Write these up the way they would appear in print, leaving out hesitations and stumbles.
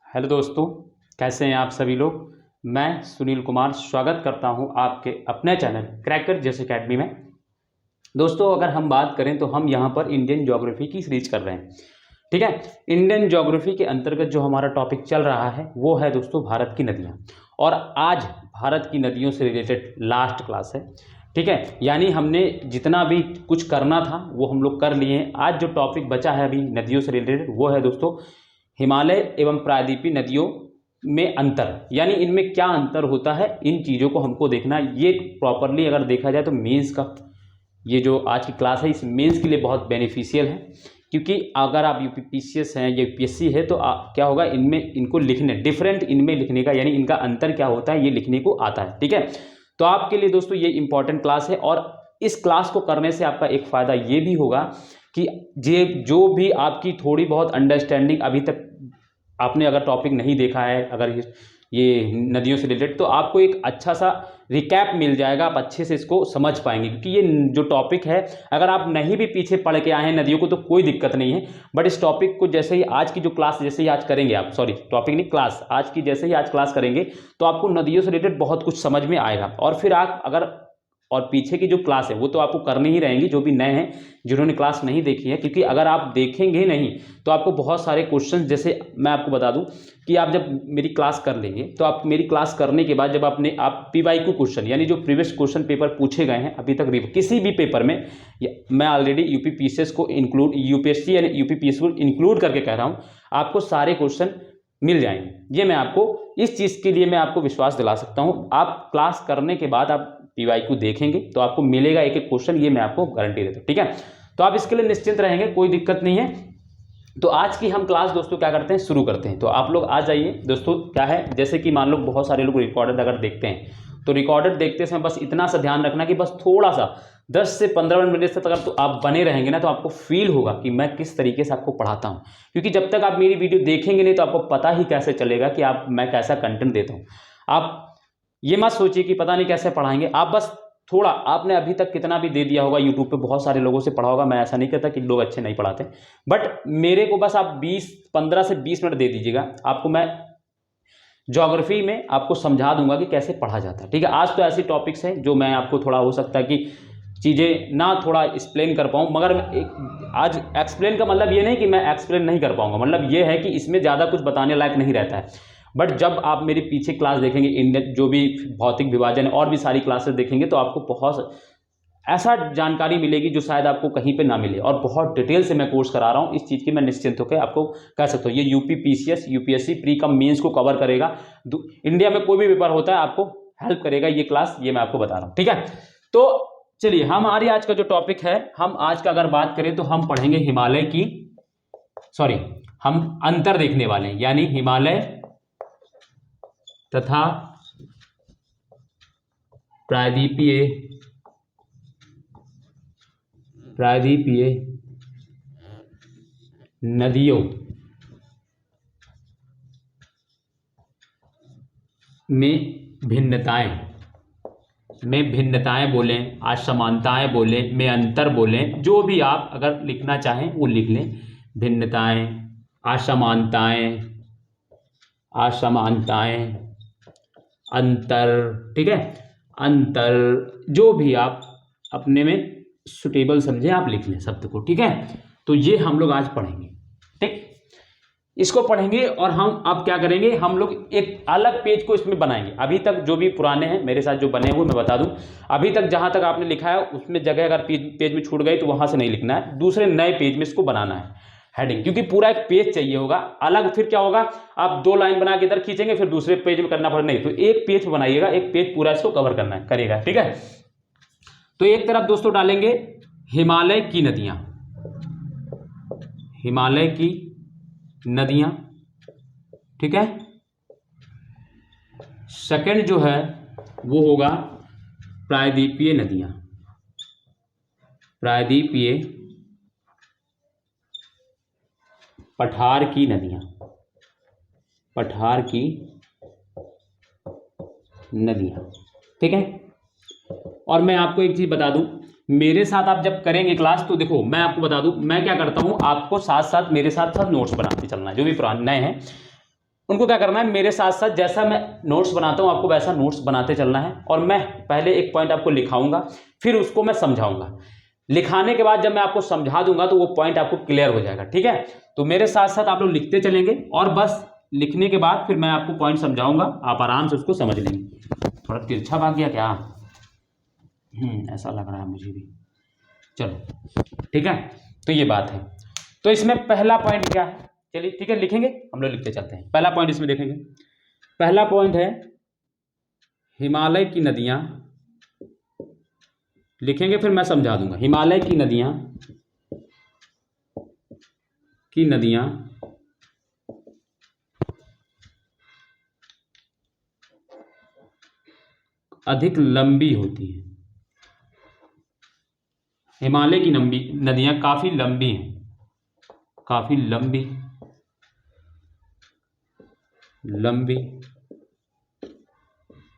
Hello दोस्तों, कैसे हैं आप सभी लोग। मैं सुनील कुमार स्वागत करता हूं आपके अपने चैनल क्रैकर जैसे अकेडमी में। दोस्तों, अगर हम बात करें तो हम यहां पर इंडियन ज्योग्राफी की सीरीज कर रहे हैं। ठीक है। इंडियन ज्योग्राफी के अंतर्गत जो हमारा टॉपिक चल रहा है वो है दोस्तों भारत की नदियां। और आज भारत की नदियों से रिलेटेड लास्ट क्लास है। ठीक है, यानी हमने जितना भी कुछ करना था वो हम लोग कर लिए हैं। आज जो टॉपिक बचा है अभी नदियों से रिलेटेड वो है दोस्तों हिमालय एवं प्रायद्वीपीय नदियों में अंतर, यानी इनमें क्या अंतर होता है, इन चीज़ों को हमको देखना है। ये प्रॉपरली अगर देखा जाए तो मेंस का ये जो आज की क्लास है इस मेंस के लिए बहुत बेनिफिशियल है, क्योंकि अगर आप यूपीपीसीएस हैं या यूपीएससी है तो क्या होगा, इनमें इनको लिखने डिफरेंट इनमें लिखने का, यानी इनका अंतर क्या होता है ये लिखने को आता है। ठीक है, तो आपके लिए दोस्तों ये इंपॉर्टेंट क्लास है। और इस क्लास को करने से आपका एक फ़ायदा ये भी होगा कि ये जो भी आपकी थोड़ी बहुत अंडरस्टैंडिंग अभी तक आपने अगर टॉपिक नहीं देखा है, अगर ये नदियों से रिलेटेड, तो आपको एक अच्छा सा रिकैप मिल जाएगा, आप अच्छे से इसको समझ पाएंगे। क्योंकि ये जो टॉपिक है अगर आप नहीं भी पीछे पढ़ के आए हैं नदियों को तो कोई दिक्कत नहीं है, बट इस टॉपिक को जैसे ही आज की जो क्लास जैसे ही आज करेंगे आप, सॉरी टॉपिक नहीं क्लास, आज की जैसे ही आज क्लास करेंगे तो आपको नदियों से रिलेटेड बहुत कुछ समझ में आएगा। और फिर आप अगर और पीछे की जो क्लास है वो तो आपको करनी ही रहेंगी, जो भी नए हैं जिन्होंने क्लास नहीं देखी है, क्योंकि अगर आप देखेंगे नहीं तो आपको बहुत सारे क्वेश्चन, जैसे मैं आपको बता दूं कि आप जब मेरी क्लास कर लेंगे तो आप मेरी क्लास करने के बाद जब आप पीवाईक्यू क्वेश्चन, यानी जो प्रीवियस क्वेश्चन पेपर पूछे गए हैं अभी तक किसी भी पेपर में, मैं ऑलरेडी यूपीपीसीएस को इंक्लूड, यूपीएससी यानी यूपीपीएससी को इंक्लूड करके कह रहा हूँ, आपको सारे क्वेश्चन मिल जाएंगे। ये मैं आपको इस चीज़ के लिए मैं आपको विश्वास दिला सकता हूँ। आप क्लास करने के बाद आप पीवाईक्यू देखेंगे तो आपको मिलेगा एक एक क्वेश्चन, ये मैं आपको गारंटी देता हूँ। ठीक है, तो आप इसके लिए निश्चिंत रहेंगे, कोई दिक्कत नहीं है। तो आज की हम क्लास दोस्तों क्या करते हैं, शुरू करते हैं। तो आप लोग आ जाइए दोस्तों। क्या है, जैसे कि मान लो बहुत सारे लोग रिकॉर्डेड अगर देखते हैं तो रिकॉर्डेड देखते समय बस इतना सा ध्यान रखना कि बस थोड़ा सा 10 से 15 मिनट तक अगर तो आप बने रहेंगे ना तो आपको फील होगा कि मैं किस तरीके से आपको पढ़ाता हूँ। क्योंकि जब तक आप मेरी वीडियो देखेंगे नहीं तो आपको पता ही कैसे चलेगा कि मैं कैसा कंटेंट देता हूँ। आप ये मत सोचिए कि पता नहीं कैसे पढ़ाएंगे, आप बस थोड़ा, आपने अभी तक कितना भी दे दिया होगा यूट्यूब पे, बहुत सारे लोगों से पढ़ा होगा, मैं ऐसा नहीं कहता कि लोग अच्छे नहीं पढ़ाते, बट मेरे को बस आप 15 से 20 मिनट दे दीजिएगा, आपको मैं ज्योग्राफी में आपको समझा दूंगा कि कैसे पढ़ा जाता है। ठीक है, आज तो ऐसे टॉपिक्स हैं जो मैं आपको थोड़ा हो सकता है कि चीज़ें ना थोड़ा एक्सप्लेन कर पाऊँ, मगर आज एक्सप्लेन का मतलब ये नहीं कि मैं एक्सप्लेन नहीं कर पाऊँगा, मतलब ये है कि इसमें ज़्यादा कुछ बताने लायक नहीं रहता है। बट जब आप मेरी पीछे क्लास देखेंगे, इंडियन जो भी भौतिक विभाजन और भी सारी क्लासेस देखेंगे तो आपको बहुत ऐसा जानकारी मिलेगी जो शायद आपको कहीं पे ना मिले, और बहुत डिटेल से मैं कोर्स करा रहा हूँ। इस चीज़ की मैं निश्चिंत होकर आपको कह सकता हूँ, ये UPPCS UPSC pre cum mains को कवर करेगा। इंडिया में कोई भी पेपर होता है आपको हेल्प करेगा ये क्लास, ये मैं आपको बता रहा हूँ। ठीक है, तो चलिए हमारी आज का जो टॉपिक है, हम आज का अगर बात करें तो हम पढ़ेंगे हिमालय की, सॉरी हम अंतर देखने वाले हैं, यानी हिमालय तथा प्रायद्वीपीय नदियों में भिन्नताएं बोलें, असमानताएं बोलें, में अंतर बोलें, जो भी आप अगर लिखना चाहें वो लिख लें। भिन्नताएं, असमानताएं, अंतर, ठीक है, अंतर, जो भी आप अपने में सुटेबल समझें आप लिख लें शब्द को। ठीक है, तो ये हम लोग आज पढ़ेंगे। ठीक, इसको पढ़ेंगे और हम अब क्या करेंगे, हम लोग एक अलग पेज को इसमें बनाएंगे। अभी तक जो भी पुराने हैं मेरे साथ जो बने हुए मैं बता दूं, अभी तक जहां तक आपने लिखा है उसमें जगह अगर पेज में छूट गई तो वहां से नहीं लिखना है, दूसरे नए पेज में इसको बनाना है हेडिंग, क्योंकि पूरा एक पेज चाहिए होगा अलग। फिर क्या होगा, आप 2 लाइन बना के इधर खींचेंगे फिर दूसरे पेज में करना पड़ेगा, नहीं, तो एक पेज बनाइएगा, एक पेज पूरा इसको कवर करना है, करेगा। ठीक है, तो एक तरफ दोस्तों डालेंगे हिमालय की नदियां, हिमालय की नदियां, ठीक है। सेकंड जो है वो होगा प्रायद्वीपीय नदियां, प्रायद्वीपीय पठार की नदियां, पठार की नदियां, ठीक है। और मैं आपको एक चीज बता दूं, मेरे साथ आप जब करेंगे क्लास तो देखो मैं आपको बता दूं मैं क्या करता हूं, आपको साथ साथ मेरे साथ साथ नोट्स बनाते चलना है, जो भी पुराने नए हैं उनको क्या करना है, मेरे साथ साथ जैसा मैं नोट्स बनाता हूँ आपको वैसा नोट्स बनाते चलना है। और मैं पहले एक पॉइंट आपको लिखाऊंगा, फिर उसको मैं समझाऊंगा। लिखाने के बाद जब मैं आपको समझा दूंगा तो वो पॉइंट आपको क्लियर हो जाएगा, ठीक है। तो मेरे साथ साथ आप लोग लिखते चलेंगे और बस लिखने के बाद फिर मैं आपको पॉइंट समझाऊंगा, आप आराम से उसको समझ लेंगे। थोड़ा तिरछा भाग गया क्या? ऐसा लग रहा है मुझे भी। चलो ठीक है, तो ये बात है। तो इसमें पहला पॉइंट क्या है, चलिए ठीक है लिखेंगे, हम लोग लिखते चलते हैं। पहला पॉइंट इसमें देखेंगे, पहला पॉइंट है हिमालय की नदियां, लिखेंगे फिर मैं समझा दूंगा। हिमालय की नदियां अधिक लंबी होती हैं। हिमालय की नदियां काफी लंबी हैं, काफी लंबी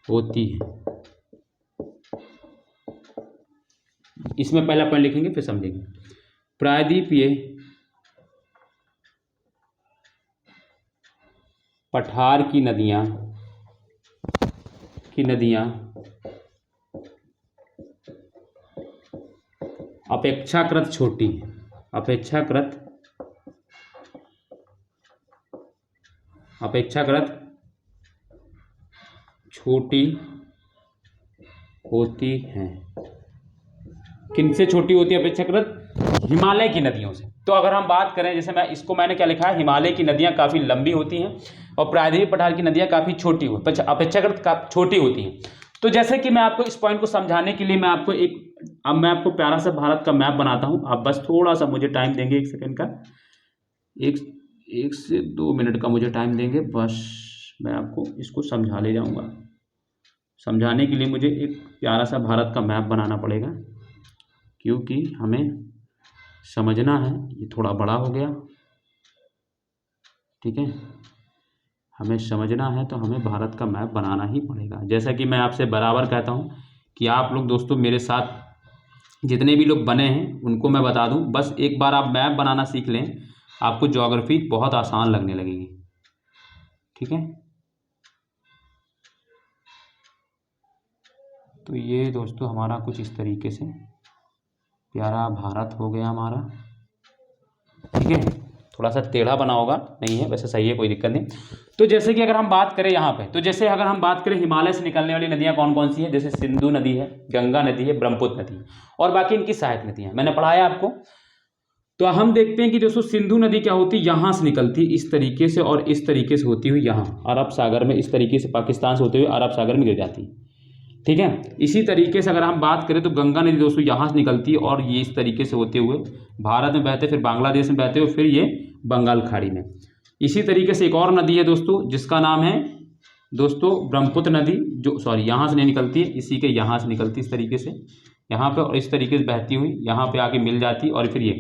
होती हैं। इसमें पहला पॉइंट लिखेंगे फिर समझेंगे। प्रायद्वीपीय पठार की नदियां अपेक्षाकृत छोटी हैं, अपेक्षाकृत छोटी होती हैं। किनसे छोटी होती है अपेक्षाकृत? हिमालय की नदियों से। तो अगर हम बात करें, जैसे मैंने क्या लिखा है, हिमालय की नदियां काफी लंबी होती हैं और प्रायद्वीपीय पठार की नदियां काफी छोटी अपेक्षाकृत छोटी होती हैं। तो जैसे कि मैं आपको इस पॉइंट को समझाने के लिए मैं आपको प्यारा सा भारत का मैप बनाता हूं। आप बस थोड़ा सा मुझे टाइम देंगे, 1 सेकंड का, एक से 2 मिनट का मुझे टाइम देंगे, बस मैं आपको इसको समझा ले जाऊंगा। समझाने के लिए मुझे एक प्यारा सा भारत का मैप बनाना पड़ेगा, क्योंकि हमें समझना है। ये थोड़ा बड़ा हो गया, ठीक है, हमें समझना है तो हमें भारत का मैप बनाना ही पड़ेगा। जैसा कि मैं आपसे बराबर कहता हूँ कि आप लोग दोस्तों मेरे साथ जितने भी लोग बने हैं उनको मैं बता दूं, बस एक बार आप मैप बनाना सीख लें, आपको ज्योग्राफी बहुत आसान लगने लगेगी, ठीक है। तो ये दोस्तों हमारा कुछ इस तरीके से प्यारा भारत हो गया हमारा, ठीक है। थोड़ा सा टेढ़ा बना होगा, नहीं है वैसे सही है, कोई दिक्कत नहीं। तो जैसे कि अगर हम बात करें यहाँ पे, तो जैसे अगर हम बात करें हिमालय से निकलने वाली नदियाँ कौन कौन सी है, जैसे सिंधु नदी है, गंगा नदी है, ब्रह्मपुत्र नदी है और बाकी इनकी सहायक नदियाँ मैंने पढ़ाया आपको। तो हम देखते हैं कि दोस्तों सिंधु नदी क्या होती है, यहाँ से निकलती इस तरीके से और इस तरीके से होती हुई यहाँ अरब सागर में, इस तरीके से पाकिस्तान से होते हुए अरब सागर में गिर जाती है, ठीक है। इसी तरीके से अगर हम बात करें तो गंगा नदी दोस्तों यहाँ से निकलती है और ये इस तरीके से होते हुए भारत में बहते, फिर बांग्लादेश में बहते हुए फिर ये बंगाल खाड़ी में। इसी तरीके से एक और नदी है दोस्तों जिसका नाम है दोस्तों ब्रह्मपुत्र नदी, जो यहाँ से नहीं निकलती है, इसी के यहाँ से निकलती इस तरीके से यहाँ पे और इस तरीके से बहती हुई यहाँ पे आके मिल जाती और फिर ये।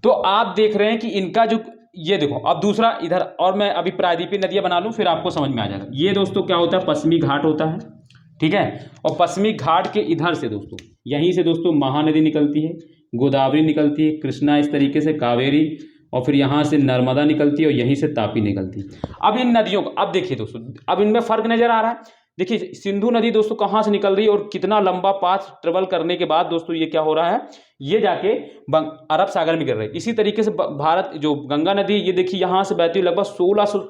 तो आप देख रहे हैं कि इनका जो ये देखो, अब दूसरा इधर, और मैं अभी प्रायद्वीपीय नदियाँ बना लूँ फिर आपको समझ में आ जाएगा। ये दोस्तों क्या होता है, पश्चिमी घाट होता है, ठीक है। और पश्चिमी घाट के इधर से दोस्तों, यहीं से दोस्तों महानदी निकलती है, गोदावरी निकलती है, कृष्णा इस तरीके से, कावेरी, और फिर यहाँ से नर्मदा निकलती है और यहीं से तापी निकलती है। अब इन नदियों को अब देखिए दोस्तों, अब इनमें फर्क नजर आ रहा है। देखिए सिंधु नदी दोस्तों कहाँ से निकल रही है और कितना लंबा पाथ ट्रेवल करने के बाद दोस्तों ये क्या हो रहा है, ये जाके अरब सागर में गिर रही है। इसी तरीके से भारत जो गंगा नदी, ये देखिए यहाँ से बहती हुई लगभग 1600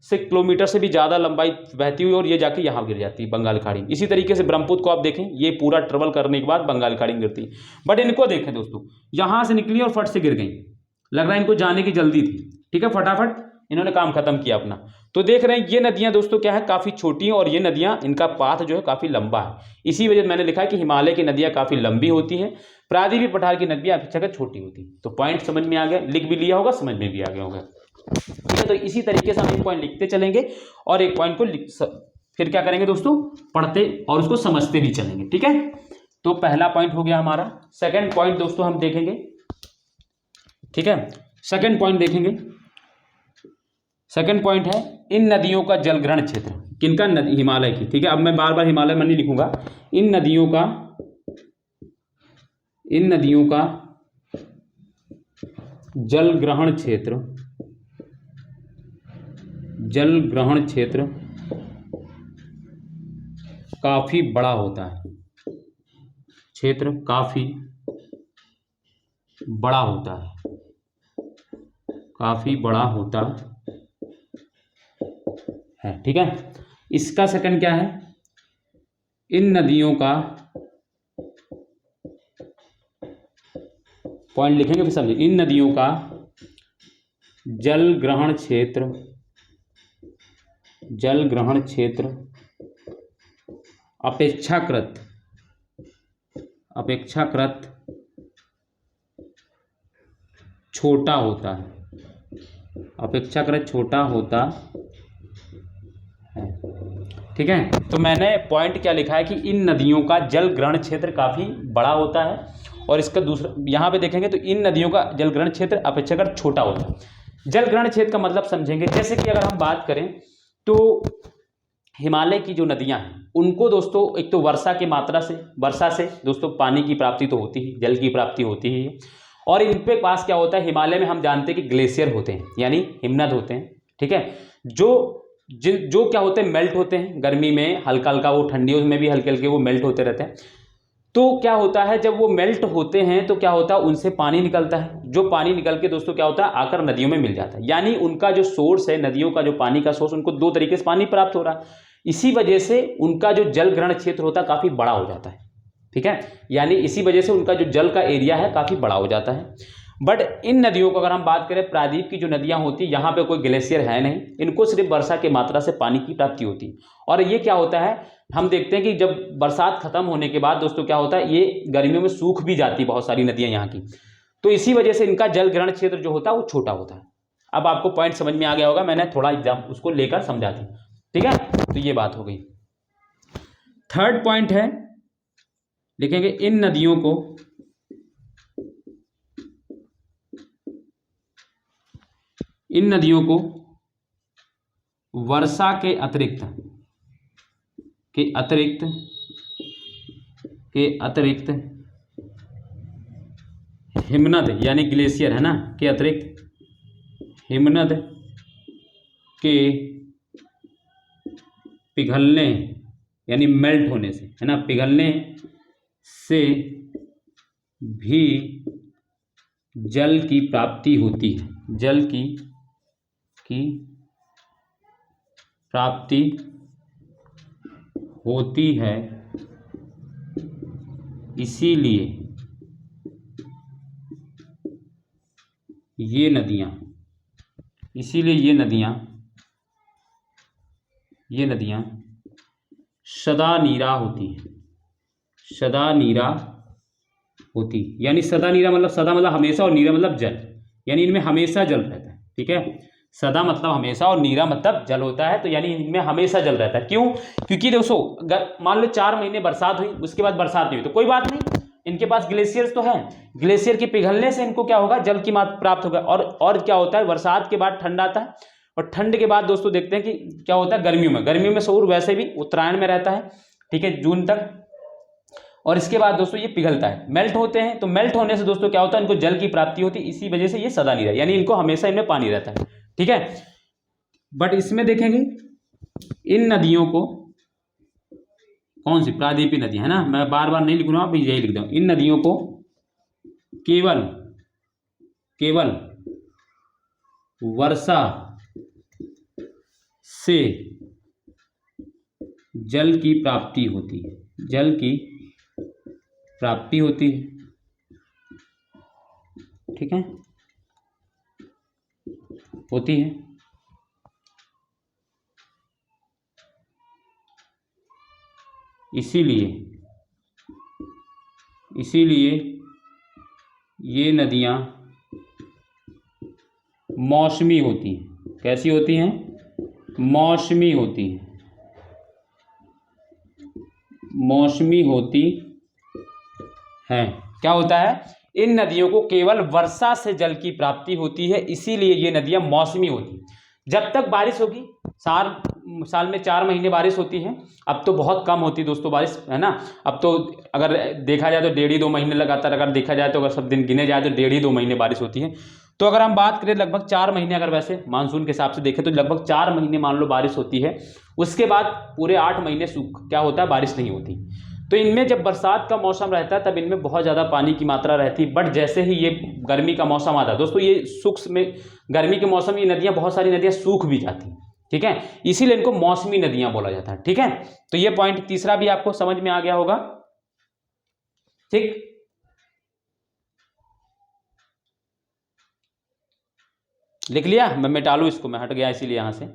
से किलोमीटर से भी ज़्यादा लंबाई बहती हुई और ये जाके यहाँ गिर जाती है बंगाल खाड़ी। इसी तरीके से ब्रह्मपुत्र को आप देखें, ये पूरा ट्रेवल करने के बाद बंगाल खाड़ी में गिरती है। बट इनको देखें दोस्तों, यहाँ से निकली और फट से गिर गई, लग रहा है इनको जाने की जल्दी थी, ठीक है, फटाफट इन्होंने काम खत्म किया अपना। तो देख रहे हैं ये नदियां दोस्तों क्या है, काफ़ी छोटी हैं और ये नदियां, इनका पाथ जो है काफ़ी लंबा है। इसी वजह मैंने लिखा है कि हिमालय की नदियां काफ़ी लंबी होती हैं, प्रायद्वीपीय पठार की नदियां अपेक्षाकृत छोटी होती हैं। तो पॉइंट समझ में आ गया, लिख भी लिया होगा, समझ में भी आ गया होगा, ठीक है। तो इसी तरीके से हम एक पॉइंट लिखते चलेंगे और एक पॉइंट को फिर क्या करेंगे दोस्तों, पढ़ते और उसको समझते भी चलेंगे, ठीक है। तो पहला पॉइंट हो गया हमारा। सेकंड पॉइंट दोस्तों हम देखेंगे, ठीक है। सेकंड पॉइंट देखेंगे, सेकंड पॉइंट है इन नदियों का जलग्रहण क्षेत्र, किनका, नदी हिमालय की, ठीक है। अब मैं बार बार हिमालय में नहीं लिखूंगा, इन नदियों का जलग्रहण क्षेत्र, जल ग्रहण क्षेत्र काफी बड़ा होता है, क्षेत्र काफी बड़ा होता है, काफी बड़ा होता है। ठीक है, इसका सेकंड क्या है, इन नदियों का पॉइंट लिखेंगे फिर समझिए। इन नदियों का जल ग्रहण क्षेत्र अपेक्षाकृत छोटा होता है, अपेक्षाकृत छोटा होता है। ठीक है, तो मैंने पॉइंट क्या लिखा है कि इन नदियों का जल ग्रहण क्षेत्र काफी बड़ा होता है, और इसका दूसरा यहाँ पे देखेंगे तो इन नदियों का जल ग्रहण क्षेत्र अपेक्षाकृत छोटा होता है। जल ग्रहण क्षेत्र का मतलब समझेंगे, जैसे कि अगर हम बात करें तो हिमालय की जो नदियां हैं उनको दोस्तों एक तो वर्षा से दोस्तों पानी की प्राप्ति तो होती ही, जल की प्राप्ति होती ही है, और इन पे पास क्या होता है, हिमालय में हम जानते हैं कि ग्लेशियर होते हैं, यानी हिमनद होते हैं। ठीक है, जो क्या होते हैं, मेल्ट होते हैं गर्मी में, हल्का हल्का, वो ठंडियों में भी हल्के हल्के वो मेल्ट होते रहते हैं। तो क्या होता है, जब वो मेल्ट होते हैं तो क्या होता है, उनसे पानी निकलता है, जो पानी निकल के दोस्तों क्या होता है, आकर नदियों में मिल जाता है। यानी उनका जो सोर्स है, नदियों का जो पानी का सोर्स, उनको दो तरीके से पानी प्राप्त हो रहा है। इसी वजह से उनका जो जल ग्रहण क्षेत्र होता है काफी बड़ा हो जाता है। ठीक है, यानी इसी वजह से उनका जो जल का एरिया है काफी बड़ा हो जाता है। बट इन नदियों को अगर हम बात करें, प्रायद्वीप की जो नदियां होती है, यहाँ पे कोई ग्लेशियर है नहीं, इनको सिर्फ वर्षा की मात्रा से पानी की प्राप्ति होती है। और ये क्या होता है, हम देखते हैं कि जब बरसात खत्म होने के बाद दोस्तों क्या होता है, ये गर्मियों में सूख भी जाती है बहुत सारी नदियां यहाँ की, तो इसी वजह से इनका जल ग्रहण क्षेत्र जो होता है वो छोटा होता है। अब आपको पॉइंट समझ में आ गया होगा, मैंने थोड़ा एग्जाम उसको लेकर समझा दी। ठीक है, तो ये बात हो गई। थर्ड पॉइंट है, लिखेंगे इन नदियों को वर्षा के अतिरिक्त हिमनद यानी ग्लेशियर है ना, के अतिरिक्त हिमनद के पिघलने यानी मेल्ट होने से, है ना, पिघलने से भी जल की प्राप्ति होती है, जल की प्राप्ति होती है। इसीलिए ये नदियां सदा नीरा होती, यानी सदा नीरा मतलब, सदा मतलब हमेशा, और नीरा मतलब जल, यानी इनमें हमेशा जल रहता है। ठीक है, सदा मतलब हमेशा और नीरा मतलब जल होता है, तो यानी इनमें हमेशा जल रहता है। क्यों? क्योंकि दोस्तों मान लो 4 महीने बरसात हुई, उसके बाद बरसात नहीं हुई, तो कोई बात नहीं, इनके पास ग्लेशियर्स तो हैं, ग्लेशियर के पिघलने से इनको क्या होगा, जल की मात्रा प्राप्त होगा। और क्या होता है, बरसात के बाद ठंड आता है, और ठंड के बाद दोस्तों देखते हैं कि क्या होता है, गर्मियों में सूर्य वैसे भी उत्तरायण में रहता है, ठीक है, जून तक, और इसके बाद दोस्तों ये पिघलता है, मेल्ट होते हैं, तो मेल्ट होने से दोस्तों क्या होता है, इनको जल की प्राप्ति होती है, इसी वजह से ये सदा नीरा, यानी इनको हमेशा इनमें पानी रहता है। ठीक है, बट इसमें देखेंगे इन नदियों को, कौन सी प्रायद्वीपीय नदी है ना, मैं बार बार नहीं लिख रहा हूं, यही लिख दूं, इन नदियों को केवल वर्षा से जल की प्राप्ति होती है, जल की प्राप्ति होती है। ठीक है, होती है, इसीलिए ये नदियां मौसमी होती हैं। कैसी होती हैं? मौसमी होती हैं, मौसमी होती है। क्या होता है, इन नदियों को केवल वर्षा से जल की प्राप्ति होती है, इसीलिए ये नदियां मौसमी होती हैं। जब तक बारिश होगी, साल में 4 महीने बारिश होती है, अब तो बहुत कम होती है दोस्तों बारिश, है ना। अब तो अगर देखा जाए तो 1.5-2 महीने लगातार, अगर देखा जाए तो अगर सब दिन गिने जाए तो 1.5-2 महीने बारिश होती है। तो अगर हम बात करें लगभग 4 महीने, अगर वैसे मानसून के हिसाब से देखें तो लगभग 4 महीने मान लो बारिश होती है, उसके बाद पूरे 8 महीने सूख क्या होता है, बारिश नहीं होती। तो इनमें जब बरसात का मौसम रहता है तब इनमें बहुत ज़्यादा पानी की मात्रा रहती है, बट जैसे ही ये गर्मी का मौसम आता है दोस्तों, ये सूक्ष्म में गर्मी के मौसम ये नदियाँ, बहुत सारी नदियाँ सूख भी जाती हैं, ठीक है, इसीलिए इनको मौसमी नदियाँ बोला जाता है, ठीक है। तो ये पॉइंट तीसरा भी आपको समझ में आ गया होगा, ठीक। लिख लिया, मैं मिटा लूँ इसको, मैं हट गया इसीलिए यहाँ से,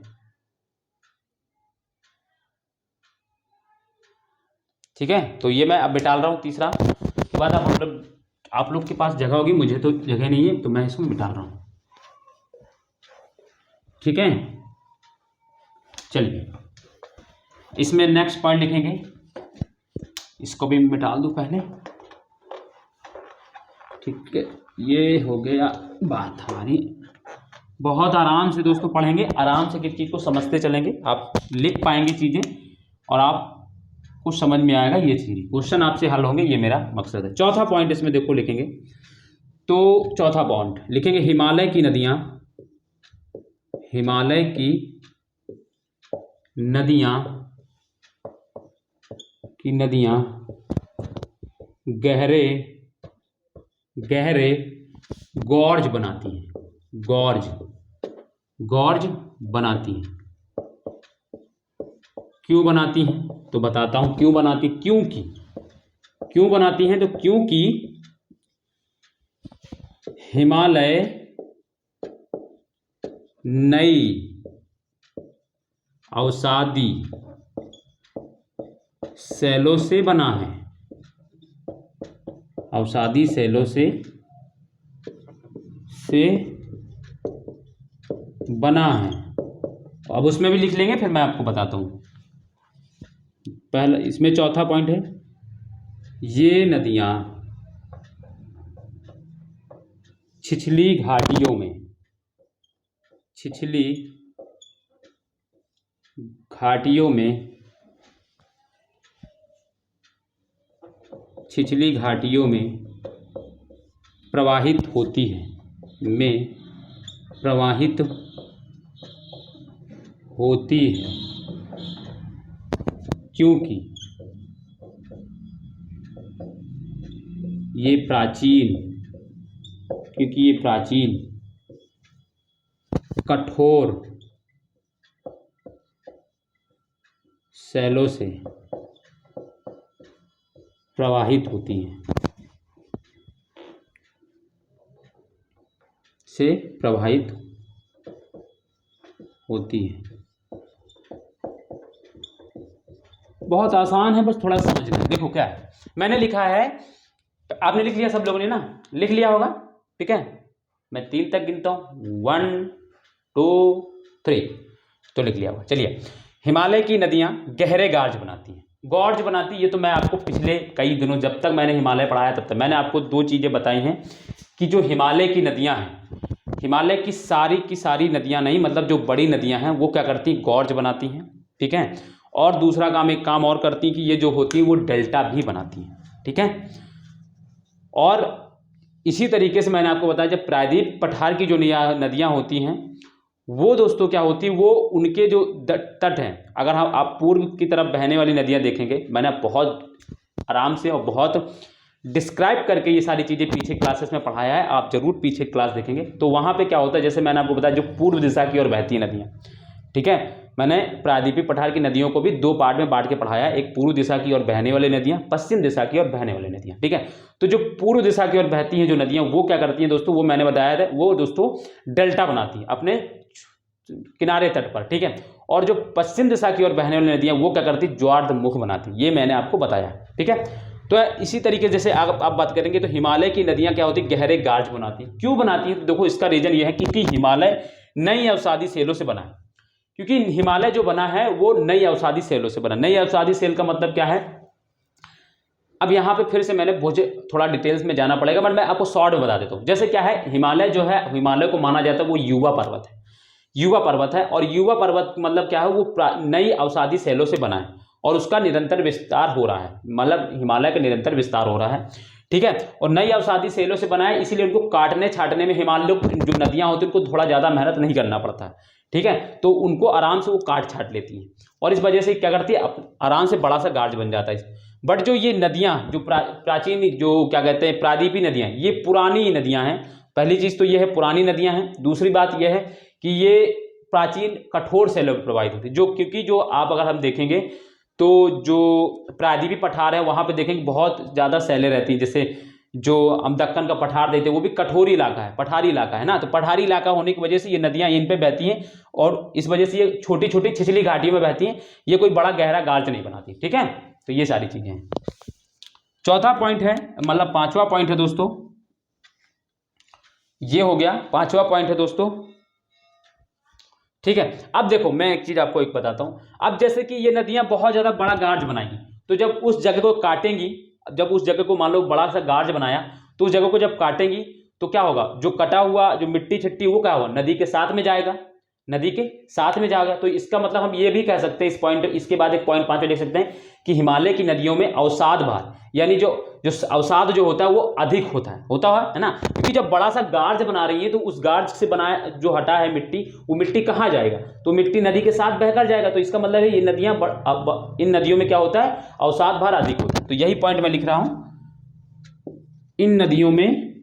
ठीक है। तो ये मैं अब मिटाल रहा हूँ तीसरा, के बाद अब मतलब आप लोग के पास जगह होगी, मुझे तो जगह नहीं है, तो मैं इसको मिटा रहा हूँ, ठीक है। चलिए इसमें नेक्स्ट पॉइंट लिखेंगे, इसको भी मिटा दूँ पहले, ठीक है। ये हो गया बात हमारी, बहुत आराम से दोस्तों पढ़ेंगे, आराम से किस चीज़ को समझते चलेंगे, आप लिख पाएंगे चीज़ें और आप कुछ समझ में आएगा, ये चीज़ क्वेश्चन आपसे हल होंगे, ये मेरा मकसद है। चौथा पॉइंट इसमें देखो लिखेंगे, तो चौथा पॉइंट लिखेंगे, हिमालय की नदियाँ, हिमालय की नदियाँ गहरे गहरे गॉर्ज बनाती हैं, गॉर्ज बनाती हैं। क्यों बनाती हैं तो बताता हूं क्यों बनाती, क्यों बनाती हैं, तो क्योंकि हिमालय नई अवसादी सैलों से बना है, अवसादी सैलों से बना है। अब उसमें भी लिख लेंगे, फिर मैं आपको बताता हूँ। पहला इसमें चौथा पॉइंट है, ये नदियाँ छिछली घाटियों में प्रवाहित होती है, क्योंकि ये प्राचीन कठोर सैलों से प्रवाहित होती हैं, बहुत आसान है, बस थोड़ा समझना है। देखो क्या है, मैंने लिखा है, आपने लिख लिया, सब लोगों ने ना लिख लिया होगा, ठीक है। मैं 3 तक गिनता हूँ, 1 2 3, तो लिख लिया होगा। चलिए, हिमालय की नदियाँ गहरे गॉर्ज बनाती, ये तो मैं आपको पिछले कई दिनों, जब तक मैंने हिमालय पढ़ाया तब तक मैंने आपको 2 चीज़ें बताई हैं कि जो हिमालय की नदियाँ हैं, हिमालय की सारी नदियाँ नहीं, मतलब जो बड़ी नदियाँ हैं वो क्या करती हैं, गॉर्ज बनाती हैं, ठीक है। और दूसरा काम, एक काम और करती हैं कि ये जो होती है वो डेल्टा भी बनाती हैं, ठीक है। और इसी तरीके से मैंने आपको बताया, जब प्रायद्वीप पठार की जो नदियाँ होती हैं वो दोस्तों क्या होती है, वो उनके जो तट हैं, अगर आप पूर्व की तरफ बहने वाली नदियाँ देखेंगे, मैंने बहुत आराम से और बहुत डिस्क्राइब करके ये सारी चीज़ें पीछे क्लासेस में पढ़ाया है, आप जरूर पीछे क्लास देखेंगे। तो वहाँ पे क्या होता है, जैसे मैंने आपको बताया, जो पूर्व दिशा की ओर बहती नदियाँ, ठीक है, मैंने प्रायद्वीपीय पठार की नदियों को भी 2 पार्ट में बांट के पढ़ाया है, एक पूर्व दिशा की ओर बहने वाली नदियाँ, पश्चिम दिशा की ओर बहने वाली नदियाँ, ठीक है। तो जो पूर्व दिशा की ओर बहती हैं जो नदियाँ, वो क्या करती हैं दोस्तों, वो मैंने बताया था, वो दोस्तों डेल्टा बनाती हैं अपने किनारे तट पर, ठीक है। और जो पश्चिम दिशा की ओर बहने वाली नदियाँ, वो क्या करती, ज्वारमुख बनाती, ये मैंने आपको बताया, ठीक है। तो इसी तरीके जैसे आप बात करेंगे तो हिमालय की नदियाँ क्या होती, गहरे गॉर्ज बनाती। क्यों बनाती है, तो देखो इसका रीजन ये है क्योंकि हिमालय नई अवसादी सेलों से बना है, क्योंकि हिमालय जो बना है वो नई अवसादी सेलों से बना। नई अवसादी सेल का मतलब क्या है, अब यहाँ पे फिर से मुझे थोड़ा डिटेल्स में जाना पड़ेगा, बट मैं आपको शॉर्ट में बता देता हूँ। जैसे क्या है, हिमालय जो है, हिमालय को माना जाता है वो युवा पर्वत है, और युवा पर्वत मतलब क्या है, वो नई अवसादी सेलों से बना है और उसका निरंतर विस्तार हो रहा है, मतलब हिमालय का निरंतर विस्तार हो रहा है। ठीक है। और नई अवसादी सेलों से बना है, इसीलिए उनको काटने छाटने में हिमालय जो नदियां होती हैं उनको थोड़ा ज़्यादा मेहनत नहीं करना पड़ता है, ठीक है। तो उनको आराम से वो काट छाट लेती हैं और इस वजह से क्या करती है, आराम से बड़ा सा गार्ज बन जाता है। बट जो ये नदियाँ जो प्राचीन जो क्या कहते हैं प्रायद्वीपीय नदियाँ, ये पुरानी नदियाँ हैं। पहली चीज़ तो ये है पुरानी नदियाँ हैं। दूसरी बात यह है कि ये प्राचीन कठोर शैलों में प्रवाहित होती है, जो क्योंकि जो आप अगर हम देखेंगे तो जो प्रायद्वीपीय पठार है वहाँ पे देखेंगे बहुत ज़्यादा शैलें रहती हैं। जैसे जो हम दक्कन का पठार देते हैं वो भी कठोरी इलाका है, पठारी इलाका है ना। तो पठारी इलाका होने की वजह से ये नदियाँ इन पे बहती हैं और इस वजह से ये छोटी छोटी छिछली घाटियों में बहती हैं, ये कोई बड़ा गहरा गार्ज नहीं बनाती, ठीक है। तो ये सारी चीज़ें हैं। चौथा पॉइंट है, मतलब पांचवा पॉइंट है दोस्तों, ये हो गया पांचवा पॉइंट है दोस्तों, ठीक है। अब देखो मैं एक चीज आपको एक बताता हूं। अब जैसे कि ये नदियां बहुत ज्यादा बड़ा गार्ज बनाएंगी, तो जब उस जगह को काटेंगी, जब उस जगह को मान लो बड़ा सा गार्ज बनाया, तो उस जगह को जब काटेंगी तो क्या होगा, जो कटा हुआ जो मिट्टी छिट्टी वो क्या होगा, नदी के साथ में जाएगा, नदी के साथ में जाएगा। तो इसका मतलब हम ये भी कह सकते हैं इस पॉइंट, इसके बाद एक पॉइंट 5 में लिख सकते हैं कि हिमालय की नदियों में अवसाद भार, यानी जो अवसाद जो होता है वो अधिक होता है ना। क्योंकि जब बड़ा सा गार्ज बना रही है तो उस गार्ज से बनाया जो हटा है मिट्टी, वो मिट्टी कहाँ जाएगा, तो मिट्टी नदी के साथ बहकर जाएगा। तो इसका मतलब है ये नदियां इन नदियों में क्या होता है, अवसाद भार अधिक होता है। तो यही पॉइंट मैं लिख रहा हूं, इन नदियों में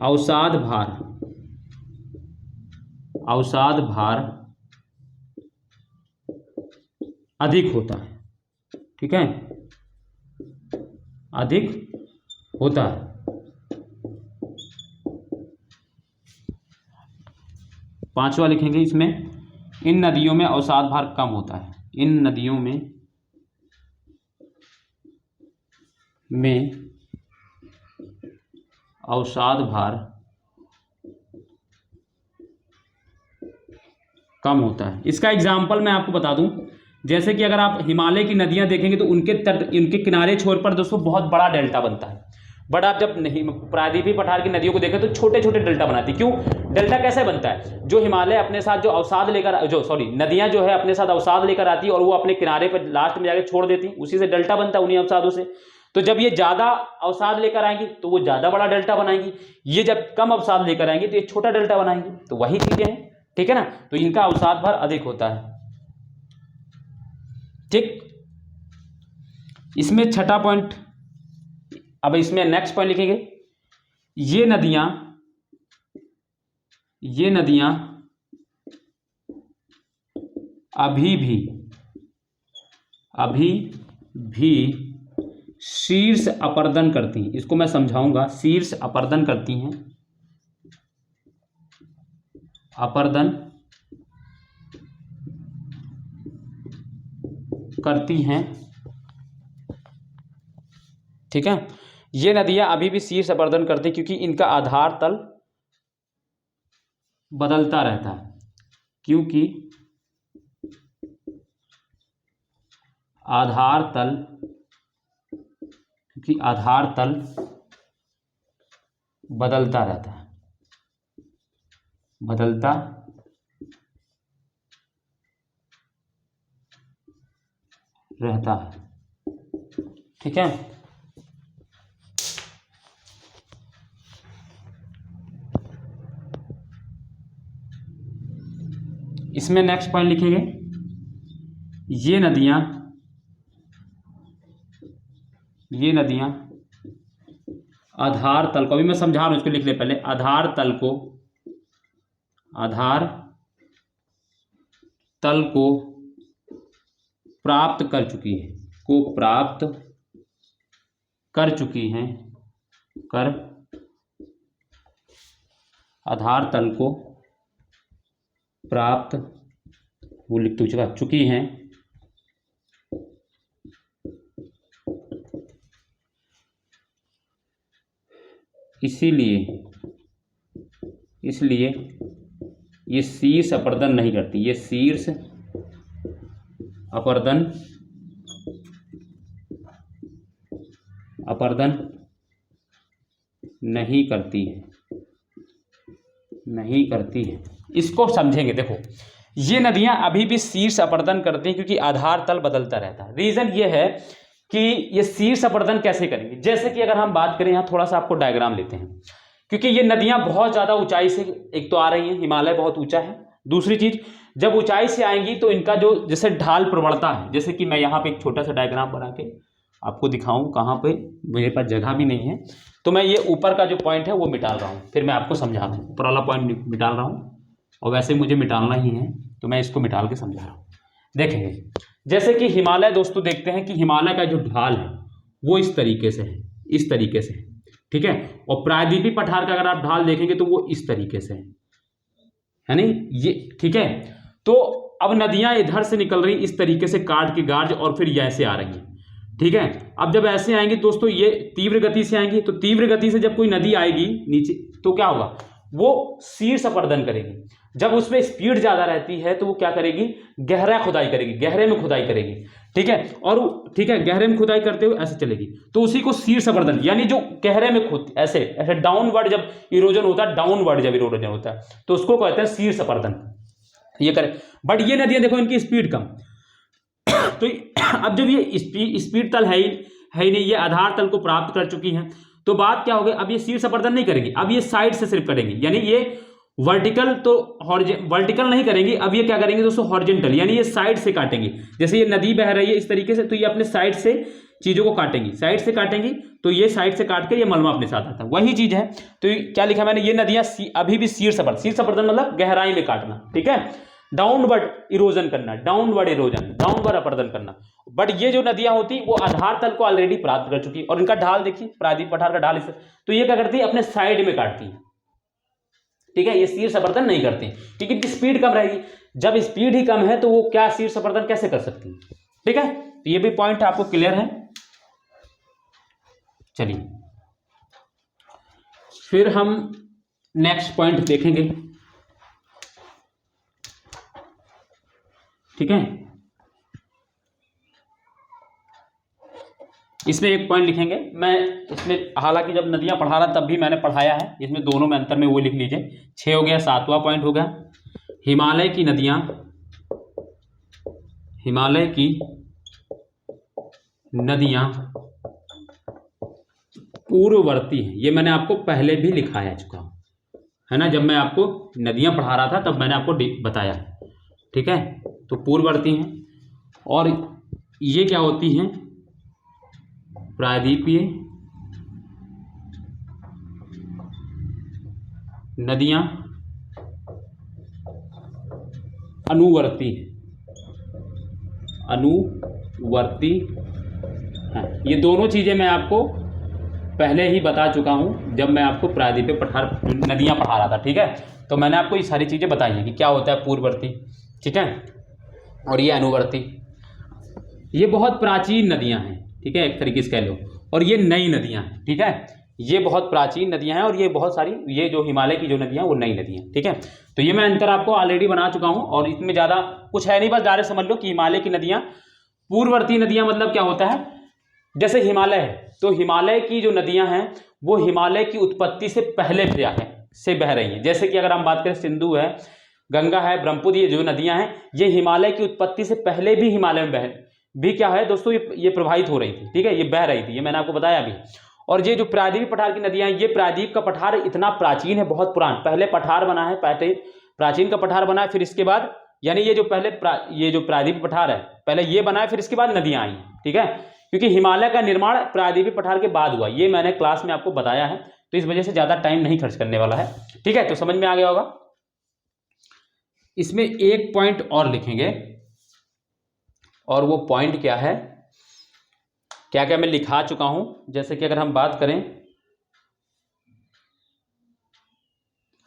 अवसाद भार अधिक होता है, ठीक है, अधिक होता है। पांचवा लिखेंगे इसमें, इन नदियों में अवसाद भार कम होता है, इन नदियों में अवसाद भार कम होता है। इसका एग्जाम्पल मैं आपको बता दूं, जैसे कि अगर आप हिमालय की नदियां देखेंगे तो उनके किनारे छोर पर दोस्तों बहुत बड़ा डेल्टा बनता है। बट आप जब प्रायद्वीपीय पठार की नदियों को देखें तो छोटे छोटे डेल्टा बनाती है। क्यों, डेल्टा कैसे बनता है, जो हिमालय अपने साथ जो अवसाद लेकर नदियां जो है अपने साथ अवसाद लेकर आती है और वो अपने किनारे पर लास्ट में जाकर छोड़ देती, उसी से डेल्टा बनता है, उन्हीं अवसादों से। तो जब ये ज्यादा अवसाद लेकर आएंगी तो वो ज्यादा बड़ा डेल्टा बनाएंगी, ये जब कम अवसाद लेकर आएंगी तो ये छोटा डेल्टा बनाएंगी। तो वही चीजें हैं, ठीक है ना। तो इनका अवसाद भार अधिक होता है, ठीक। इसमें छठा पॉइंट, अब इसमें नेक्स्ट पॉइंट लिखेंगे, ये नदियां अभी भी शीर्ष अपरदन करती हैं। इसको मैं समझाऊंगा, शीर्ष अपरदन करती हैं, अपरदन करती हैं, ठीक है। ये नदियां अभी भी शीर्ष अपरदन करती हैं क्योंकि इनका आधार तल बदलता रहता है, क्योंकि आधार तल बदलता रहता है, बदलता रहता है, ठीक है। इसमें नेक्स्ट पॉइंट लिखेंगे, ये नदियां आधार तल को, अभी मैं समझा रहा हूं, इसको लिख ले पहले, आधार तल को प्राप्त कर चुकी हैं, आधार तल को प्राप्त वो लिख चुकी हैं इसलिए ये शीर्ष अपरदन नहीं करती, ये शीर्ष अपरदन नहीं करती है। इसको समझेंगे, देखो ये नदियां अभी भी शीर्ष अपरदन करती हैं क्योंकि आधार तल बदलता रहता है। रीजन ये है कि ये शीर्ष अपर्दन कैसे करेंगे। जैसे कि अगर हम बात करें, यहाँ थोड़ा सा आपको डायग्राम लेते हैं, क्योंकि ये नदियां बहुत ज़्यादा ऊंचाई से एक तो आ रही हैं, हिमालय बहुत ऊंचा है, दूसरी चीज जब ऊंचाई से आएंगी तो इनका जो जैसे ढाल प्रवणता है, जैसे कि मैं यहाँ पे एक छोटा सा डायग्राम बना के आपको दिखाऊं, कहाँ पे मेरे पास जगह भी नहीं है, तो मैं ये ऊपर का जो पॉइंट है वो मिटाल रहा हूँ, फिर मैं आपको समझा रहा हूँ, ऊपर वाला पॉइंट मिटाल रहा हूँ, और वैसे मुझे मिटालना ही है तो मैं इसको मिटाल के समझा रहा हूँ। देखेंगे जैसे कि हिमालय, दोस्तों देखते हैं कि हिमालय का जो ढाल है वो इस तरीके से है, इस तरीके से है, ठीक है। और प्रायद्वीपीय पठार का अगर आप ढाल देखेंगे तो वो इस तरीके से है नहीं ये, ठीक है। तो अब नदियां इधर से निकल रही इस तरीके से काट के गार्ज, और फिर ये ऐसे आ रही हैं, ठीक है। अब जब ऐसे आएंगी दोस्तों, ये तीव्र गति से आएंगी, तो तीव्र गति से जब कोई नदी आएगी नीचे तो क्या होगा, वो शीर्ष अपर्दन करेगी। जब उसमें स्पीड ज्यादा रहती है तो वो क्या करेगी, गहरा खुदाई करेगी, गहरे में खुदाई करेगी, ठीक है। और ठीक है, गहरे में खुदाई करते हुए ऐसे चलेगी, तो उसी को शीर्ष अपर्दन, यानी जो गहरे में खुद ऐसे ऐसे डाउनवर्ड जब इरोजन होता है, डाउनवर्ड जब इरोजन होता है तो उसको कहते हैं शीर्ष अपर्दन, ये करे। बट ये नदियां देखो इनकी स्पीड कम, तो अब जब ये स्पीड तल है ही नहीं, ये आधार तल को प्राप्त कर चुकी हैं, तो बात क्या हो गई, अब ये शीर्ष अपर्दन नहीं करेगी, अब ये साइड से सिर्फ करेंगी, यानी ये वर्टिकल तो वर्टिकल नहीं करेंगी, अब ये क्या करेंगे दोस्तों, हॉरिजॉन्टल, यानी ये साइड से काटेंगी। जैसे ये नदी बह रही है इस तरीके से, तो ये अपने साइड से चीजों को काटेंगी, साइड से काटेंगी, तो ये साइड से काट के ये मलमा अपने साथ आता है, वही चीज है। तो क्या लिखा मैंने, ये नदियां अभी भी शीर्ष अपर्दन मतलब गहराई में काटना, ठीक है, डाउनवर्ड इरोजन करना, डाउनवर्ड इरोजन, डाउनवर्ड अपर्दन करना। बट ये जो नदियां होती वो आधार तल को ऑलरेडी प्राप्त कर चुकी, और इनका ढाल देखिए, प्रायद्वीप पठार का ढाल इस, तो ये क्या करती है, अपने साइड में काटती है, ठीक है। ये शीर्ष अपर्दन नहीं करती क्योंकि इनकी स्पीड कम रहेगी, जब स्पीड ही कम है तो वो क्या शीर्ष अपर्दन कैसे कर सकती है, ठीक है। तो ये भी पॉइंट आपको क्लियर है। चलिए फिर हम नेक्स्ट पॉइंट देखेंगे, ठीक है। इसमें एक पॉइंट लिखेंगे, मैं इसमें हालांकि जब नदियां पढ़ा रहा तब भी मैंने पढ़ाया है, इसमें दोनों में अंतर में वो लिख लीजिए। 6 हो गया, 7वां पॉइंट हो गया, हिमालय की नदियां, हिमालय की नदियां पूर्ववर्ती हैं, ये मैंने आपको पहले भी लिखाया चुका हूं, है ना, जब मैं आपको नदियां पढ़ा रहा था तब मैंने आपको बताया, ठीक है। तो पूर्ववर्ती हैं, और ये क्या होती हैं, प्रायद्वीपीय नदियां अनुवर्ती हैं, अनुवर्ती हैं। ये दोनों चीजें मैं आपको पहले ही बता चुका हूं जब मैं आपको प्रायद्वीपीय पठार नदियां पढ़ा रहा था, ठीक है। तो मैंने आपको ये सारी चीजें बताई हैं कि क्या होता है पूर्ववर्ती, ठीक है, और ये अनुवर्ती। ये बहुत प्राचीन नदियां हैं, ठीक है, एक तरीके से कह लो, और ये नई नदियां हैं, ठीक है। ये बहुत प्राचीन नदियां हैं और ये बहुत सारी, ये जो हिमालय की जो नदियां वो नई नदियां, ठीक है। तो ये मैं अंतर आपको ऑलरेडी बना चुका हूं, और इसमें ज़्यादा कुछ है नहीं, बस डायरेक्ट समझ लो कि हिमालय की नदियां पूर्ववर्ती नदियां मतलब क्या होता है, जैसे हिमालय है तो हिमालय की जो नदियां हैं वो हिमालय की उत्पत्ति से पहले से बह रही हैं। जैसे कि अगर हम बात करें, सिंधु है, गंगा है, ब्रह्मपुत्र, ये जो नदियां हैं ये हिमालय की उत्पत्ति से पहले भी हिमालय में भी क्या है दोस्तों, ये प्रवाहित हो रही थी, ठीक है, ये बह रही थी, ये मैंने आपको बताया भी। और ये जो प्रायद्वीप पठार की नदियां हैं, ये प्रायद्वीप का पठार इतना प्राचीन है, बहुत पुराना, पहले पठार बना है, प्राचीन का पठार बना है, फिर इसके बाद यानी ये जो पहले ये जो प्रायद्वीप पठार है पहले ये बना है, फिर इसके बाद नदियां आई, ठीक है, क्योंकि हिमालय का निर्माण प्रायद्वीप पठार के बाद हुआ, ये मैंने क्लास में आपको बताया है, तो इस वजह से ज्यादा टाइम नहीं खर्च करने वाला है, ठीक है। तो समझ में आ गया होगा। इसमें एक पॉइंट और लिखेंगे, और वो पॉइंट क्या है, क्या क्या मैं लिखा चुका हूं, जैसे कि अगर हम बात करें,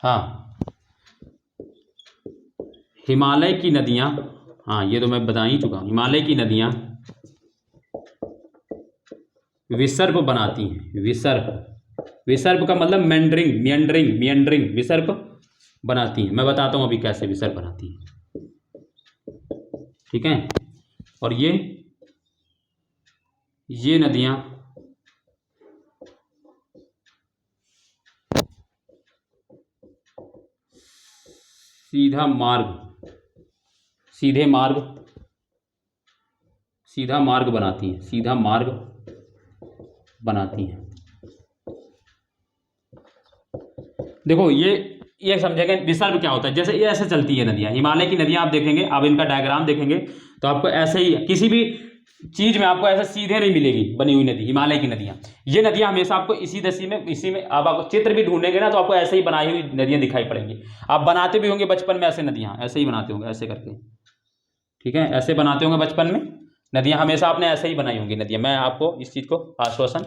हाँ, हिमालय की नदियां, हाँ ये तो मैं बता ही चुका हूं, हिमालय की नदियां विसर्प बनाती हैं, विसर्प का मतलब मियंडरिंग विसर्प बनाती हैं। मैं बताता हूं अभी कैसे विसर्प बनाती हैं, ठीक है। और ये नदियां सीधे सीधा मार्ग बनाती हैं, सीधा मार्ग बनाती हैं। देखो ये समझेंगे विसर्ग क्या होता है। जैसे ये ऐसे चलती है नदियां, हिमालय की नदियां आप देखेंगे, आप इनका डायग्राम देखेंगे तो आपको ऐसे ही किसी भी चीज में आपको ऐसे सीधे नहीं मिलेगी बनी हुई नदी। हिमालय की नदियां, ये नदियां हमेशा आपको इसी इसी में अब आपको चित्र भी ढूंढेंगे ना तो आपको ऐसे ही बनाई हुई नदियां दिखाई पड़ेंगी। आप बनाते भी होंगे बचपन में ऐसे नदियां, ऐसे ही बनाते होंगे ऐसे करके, ठीक है, ऐसे बनाते होंगे बचपन में नदियां, हमेशा आपने ऐसे ही बनाई होंगी नदियां। मैं आपको इस चीज को आश्वासन,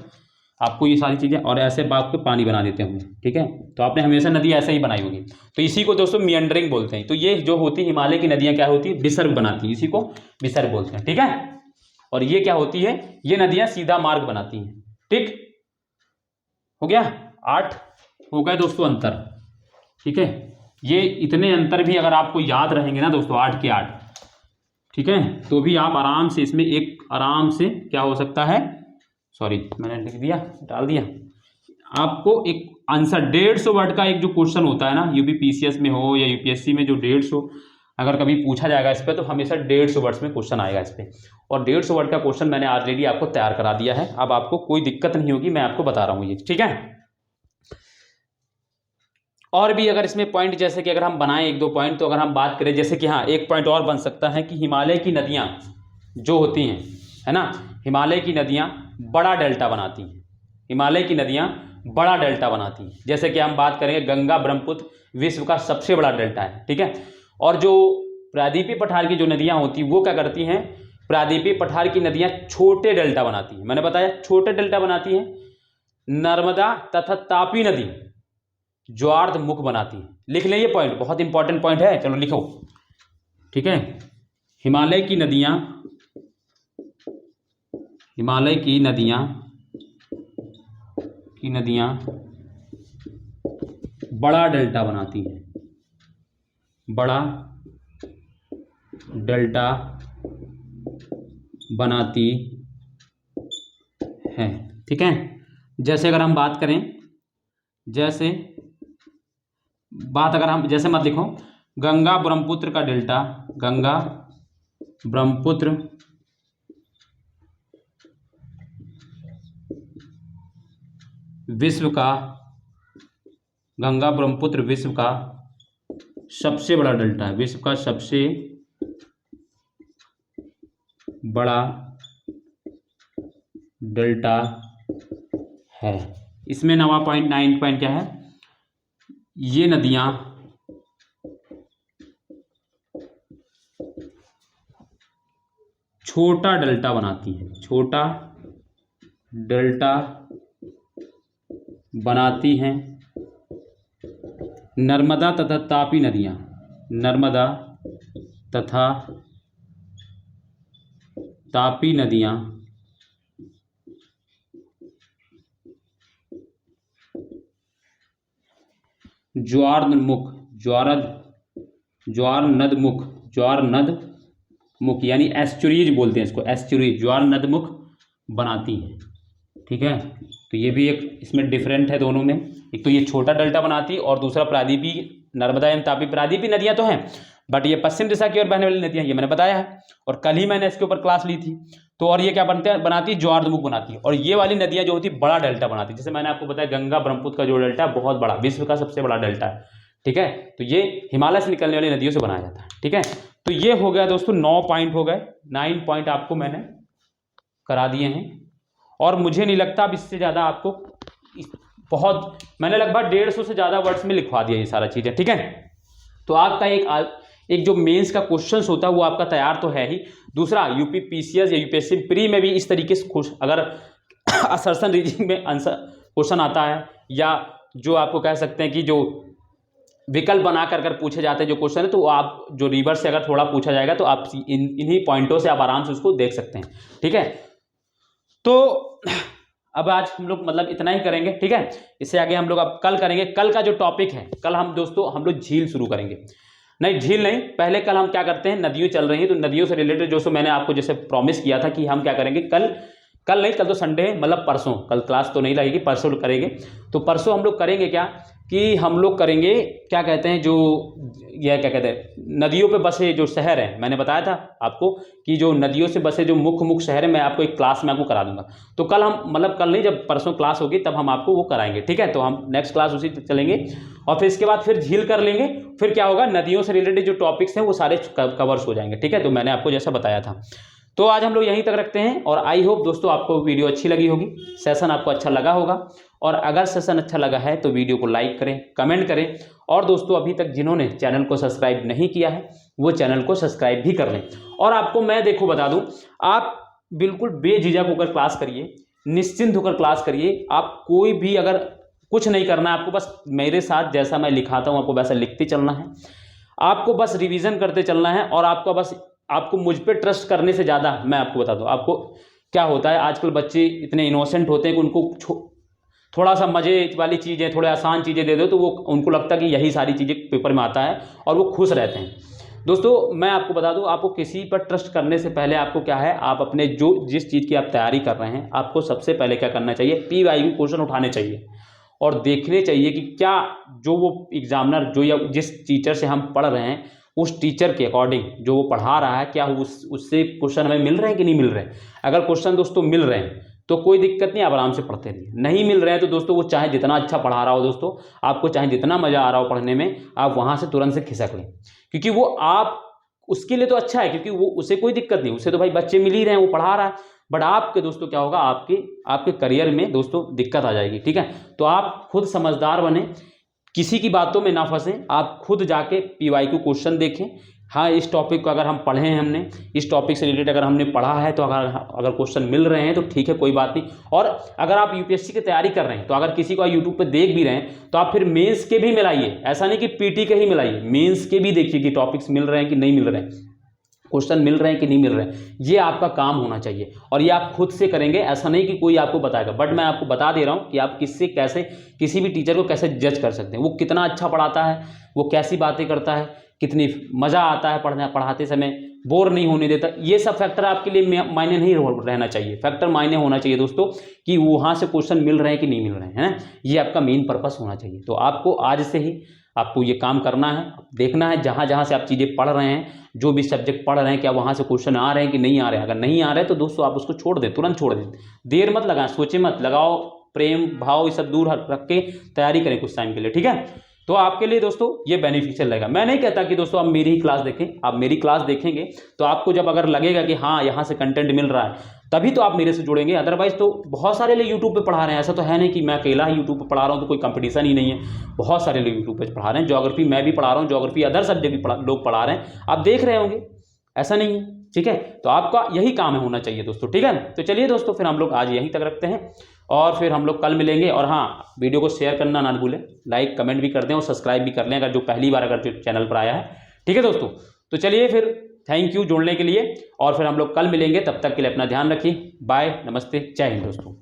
आपको ये सारी चीजें, और ऐसे बाग पे पानी बना देते होंगे, ठीक है, तो आपने हमेशा नदी ऐसे ही बनाई होगी। तो इसी को दोस्तों मियंडरिंग बोलते हैं। तो ये जो होती है हिमालय की नदियां क्या होती है, विसर्ग बनाती है, इसी को विसर्ग बोलते हैं, ठीक है। और ये क्या होती है, ये नदियां सीधा मार्ग बनाती हैं, ठीक हो गया। 8 हो गए दोस्तों अंतर, ठीक है। ये इतने अंतर भी अगर आपको याद रहेंगे ना दोस्तों, 8 के 8, ठीक है, तो भी आप आराम से इसमें एक आराम से क्या हो सकता है, सॉरी मैंने लिख दिया, डाल दिया, आपको एक आंसर 150 वर्ड का एक जो क्वेश्चन होता है ना, यूपी पीसीएस में हो या यूपीएससी में, जो 150 अगर कभी पूछा जाएगा इस पर तो हमेशा 150 वर्ड्स में क्वेश्चन आएगा इस पर। और 150 वर्ड का क्वेश्चन मैंने ऑलरेडी आपको तैयार करा दिया है, अब आपको कोई दिक्कत नहीं होगी, मैं आपको बता रहा हूँ ये, ठीक है। और भी अगर इसमें पॉइंट, जैसे कि अगर हम बनाएं 1-2 पॉइंट, तो अगर हम बात करें, जैसे कि हाँ एक पॉइंट और बन सकता है कि हिमालय की नदियाँ जो होती हैं, है ना, हिमालय की नदियाँ बड़ा डेल्टा बनाती हैं, हिमालय की नदियाँ बड़ा डेल्टा बनाती हैं। जैसे कि हम बात करेंगे गंगा ब्रह्मपुत्र विश्व का सबसे बड़ा डेल्टा है, ठीक है। और जो प्रायद्वीपीय पठार की जो नदियाँ होती हैं वो क्या करती हैं, प्रायद्वीपीय पठार की नदियाँ छोटे डेल्टा बनाती हैं, मैंने बताया छोटे डेल्टा बनाती हैं। नर्मदा तथा तापी नदी ज्वार्ध मुख बनाती है। लिख लें, ये पॉइंट बहुत इंपॉर्टेंट पॉइंट है, चलो लिखो, ठीक है। हिमालय की नदियां, हिमालय की नदियां बड़ा डेल्टा बनाती हैं, बड़ा डेल्टा बनाती है, ठीक है। जैसे अगर हम बात करें, जैसे बात अगर हम जैसे मत लिखो, गंगा ब्रह्मपुत्र का डेल्टा, गंगा ब्रह्मपुत्र विश्व का, गंगा ब्रह्मपुत्र विश्व का सबसे बड़ा डेल्टा है, विश्व का सबसे बड़ा डेल्टा है। इसमें 9 पॉइंट क्या है, ये नदियां छोटा डेल्टा बनाती हैं, छोटा डेल्टा बनाती हैं। नर्मदा तथा तापी नदियां, नर्मदा तथा तापी नदियां ज्वारनद मुख यानी एस्चुरीज बोलते हैं इसको, एस्चुरीज, ज्वारनद मुख बनाती हैं, ठीक है। तो ये भी एक इसमें डिफरेंट है दोनों में, एक तो ये छोटा डेल्टा बनाती है और दूसरा प्रायद्वीपीय, नर्मदा एवं तापी प्रायद्वीपीय नदियां तो हैं बट ये पश्चिम दिशा की ओर बहने वाली नदियां, ये मैंने बताया है और कल ही मैंने इसके ऊपर क्लास ली थी। तो और ये क्या बनाती है, ज्वारमुख बनाती है। और ये वाली नदियां जो होती है बड़ा डेल्टा बनाती है, जैसे मैंने आपको बताया गंगा ब्रह्मपुत्र का जो डेल्टा है बहुत बड़ा, विश्व का सबसे बड़ा डेल्टा है, ठीक है। तो ये हिमालय से निकलने वाली नदियों से बनाया जाता है, ठीक है। तो ये हो गया दोस्तों 9 पॉइंट हो गए, 9 पॉइंट आपको मैंने करा दिए हैं। और मुझे नहीं लगता अब इससे ज़्यादा आपको, बहुत मैंने लगभग 150 से ज़्यादा वर्ड्स में लिखवा दिया ये सारा चीज़ें, ठीक है। तो आपका एक जो मेंस का क्वेश्चन होता है वो आपका तैयार तो है ही। दूसरा यूपी पीसीएस या यूपीएससी प्री में भी इस तरीके से अगर असर्शन रीजनिंग में आंसर क्वेश्चन आता है, या जो आपको कह सकते हैं कि जो विकल्प बना कर पूछे जाते हैं जो क्वेश्चन है, तो आप जो रिवर्स से अगर थोड़ा पूछा जाएगा तो आप इन्हीं पॉइंटों से आप आराम से उसको देख सकते हैं, ठीक है। तो अब आज हम लोग मतलब इतना ही करेंगे, ठीक है। इससे आगे हम लोग अब कल करेंगे। कल का जो टॉपिक है, कल हम दोस्तों हम लोग झील शुरू करेंगे, नहीं झील नहीं, पहले कल हम क्या करते हैं, नदियों चल रही हैं तो नदियों से रिलेटेड जो मैंने आपको जैसे प्रॉमिस किया था कि हम क्या करेंगे, कल कल नहीं, कल तो संडे है, मतलब परसों, कल क्लास तो नहीं लगेगी, परसों करेंगे। तो परसों हम लोग करेंगे क्या कि हम लोग करेंगे क्या कहते हैं, जो यह क्या कहते हैं, नदियों पे बसे जो शहर हैं, मैंने बताया था आपको कि जो नदियों से बसे जो मुख्य शहर है, मैं आपको एक क्लास में आपको करा दूंगा। तो कल हम, मतलब कल नहीं, जब परसों क्लास होगी तब हम आपको वो कराएंगे, ठीक है। तो हम नेक्स्ट क्लास उसी चलेंगे और फिर इसके बाद फिर झील कर लेंगे। फिर क्या होगा, नदियों से रिलेटेड जो टॉपिक्स हैं वो सारे कवर्स हो जाएंगे, ठीक है। तो मैंने आपको जैसा बताया था। तो आज हम लोग यहीं तक रखते हैं और आई होप दोस्तों आपको वीडियो अच्छी लगी होगी, सेशन आपको अच्छा लगा होगा। और अगर सेशन अच्छा लगा है तो वीडियो को लाइक करें, कमेंट करें, और दोस्तों अभी तक जिन्होंने चैनल को सब्सक्राइब नहीं किया है वो चैनल को सब्सक्राइब भी कर लें। और आपको मैं देखो बता दूं, आप बिल्कुल बेझिझक होकर क्लास करिए, निश्चिंत होकर क्लास करिए। आप कोई भी अगर कुछ नहीं करना है, आपको बस मेरे साथ जैसा मैं लिखाता हूँ आपको वैसा लिखते चलना है, आपको बस रिवीजन करते चलना है। और आपको मुझ पे ट्रस्ट करने से ज़्यादा मैं आपको बता दूं, आपको क्या होता है, आजकल बच्चे इतने इनोसेंट होते हैं कि उनको थोड़ा सा मजे वाली चीज़ें, थोड़े आसान चीज़ें दे दो तो वो उनको लगता है कि यही सारी चीज़ें पेपर में आता है और वो खुश रहते हैं। दोस्तों मैं आपको बता दूं, आपको किसी पर ट्रस्ट करने से पहले आपको क्या है, आप अपने जिस चीज़ की आप तैयारी कर रहे हैं, आपको सबसे पहले क्या करना चाहिए, PYQ क्वेश्चन उठाने चाहिए और देखने चाहिए कि क्या जो वो एग्जामिनर जो या जिस टीचर से हम पढ़ रहे हैं उस टीचर के अकॉर्डिंग जो वो पढ़ा रहा है, क्या उससे क्वेश्चन हमें मिल रहे हैं कि नहीं मिल रहे हैं। अगर क्वेश्चन दोस्तों मिल रहे हैं तो कोई दिक्कत नहीं, आप आराम से पढ़ते रहिए। नहीं मिल रहे हैं तो दोस्तों वो चाहे जितना अच्छा पढ़ा रहा हो, दोस्तों आपको चाहे जितना मजा आ रहा हो पढ़ने में, आप वहां से तुरंत से खिसक लें, क्योंकि वो आप उसके लिए तो अच्छा है, क्योंकि वो उसे कोई दिक्कत नहीं, उसे तो भाई बच्चे मिल ही रहे हैं, वो पढ़ा रहा है। बट आपके दोस्तों क्या होगा, आपके करियर में दोस्तों दिक्कत आ जाएगी, ठीक है। तो आप खुद समझदार बने, किसी की बातों में ना फंसें, आप खुद जाके PYQ क्वेश्चन देखें। हाँ, इस टॉपिक को अगर हम पढ़े हैं, हमने इस टॉपिक से रिलेटेड अगर हमने पढ़ा है, तो अगर क्वेश्चन मिल रहे हैं तो ठीक है, कोई बात नहीं। और अगर आप UPSC की तैयारी कर रहे हैं तो अगर किसी को यूट्यूब पे देख भी रहे हैं तो आप फिर मेंस के भी मिलाइए, ऐसा नहीं कि PT के ही मिलाइए, मेंस के भी देखिए कि टॉपिक्स मिल रहे हैं कि नहीं मिल रहे हैं, क्वेश्चन मिल रहे हैं कि नहीं मिल रहे हैं। ये आपका काम होना चाहिए और ये आप खुद से करेंगे, ऐसा नहीं कि कोई आपको बताएगा। बट मैं आपको बता दे रहा हूँ कि आप किससे कैसे किसी भी टीचर को कैसे जज कर सकते हैं, वो कितना अच्छा पढ़ाता है, वो कैसी बातें करता है, कितनी मज़ा आता है पढ़ाते समय, बोर नहीं होने देता। ये सब फैक्टर आपके लिए मायने नहीं रहना चाहिए। फैक्टर मायने होना चाहिए दोस्तों कि वहाँ से क्वेश्चन मिल रहे हैं कि नहीं मिल रहे हैं, है ना। ये आपका मेन पर्पस होना चाहिए। तो आपको आज से ही आपको ये काम करना है, देखना है जहाँ जहाँ से आप चीज़ें पढ़ रहे हैं, जो भी सब्जेक्ट पढ़ रहे हैं, क्या वहाँ से क्वेश्चन आ रहे हैं कि नहीं आ रहे हैं। अगर नहीं आ रहे तो दोस्तों आप उसको छोड़ दें, तुरंत छोड़ दें, देर मत लगाएं, सोचे मत, लगाओ प्रेम भाव ये सब दूर रख के तैयारी करें कुछ टाइम के लिए, ठीक है। तो आपके लिए दोस्तों ये बेनिफिशियल रहेगा। मैं नहीं कहता कि दोस्तों आप मेरी ही क्लास देखें, आप मेरी क्लास देखेंगे तो आपको जब अगर लगेगा कि हाँ यहाँ से कंटेंट मिल रहा है तभी तो आप मेरे से जुड़ेंगे, अदरवाइज तो बहुत सारे लोग यूट्यूब पे पढ़ा रहे हैं। ऐसा तो है नहीं कि मैं अकेला ही यूट्यूब पे पढ़ा रहा हूँ, तो कोई कंपटीशन ही नहीं है, बहुत सारे लोग यूट्यूब पे पढ़ा रहे हैं। ज्योग्राफी मैं भी पढ़ा रहा हूँ, ज्योग्राफी अदर सब्जेक्ट भी लोग पढ़ा रहे हैं, आप देख रहे होंगे, ऐसा नहीं है, ठीक है। तो आपका यही काम है होना चाहिए दोस्तों, ठीक है। तो चलिए दोस्तों फिर हम लोग आज यहीं तक रखते हैं और फिर हम लोग कल मिलेंगे। और हाँ, वीडियो को शेयर करना ना भूलें, लाइक कमेंट भी कर दें और सब्सक्राइब भी कर लें अगर जो पहली बार अगर जो चैनल पर आया है, ठीक है दोस्तों। तो चलिए फिर, थैंक यू जुड़ने के लिए और फिर हम लोग कल मिलेंगे। तब तक के लिए अपना ध्यान रखिए, बाय, नमस्ते, जय हिंद दोस्तों।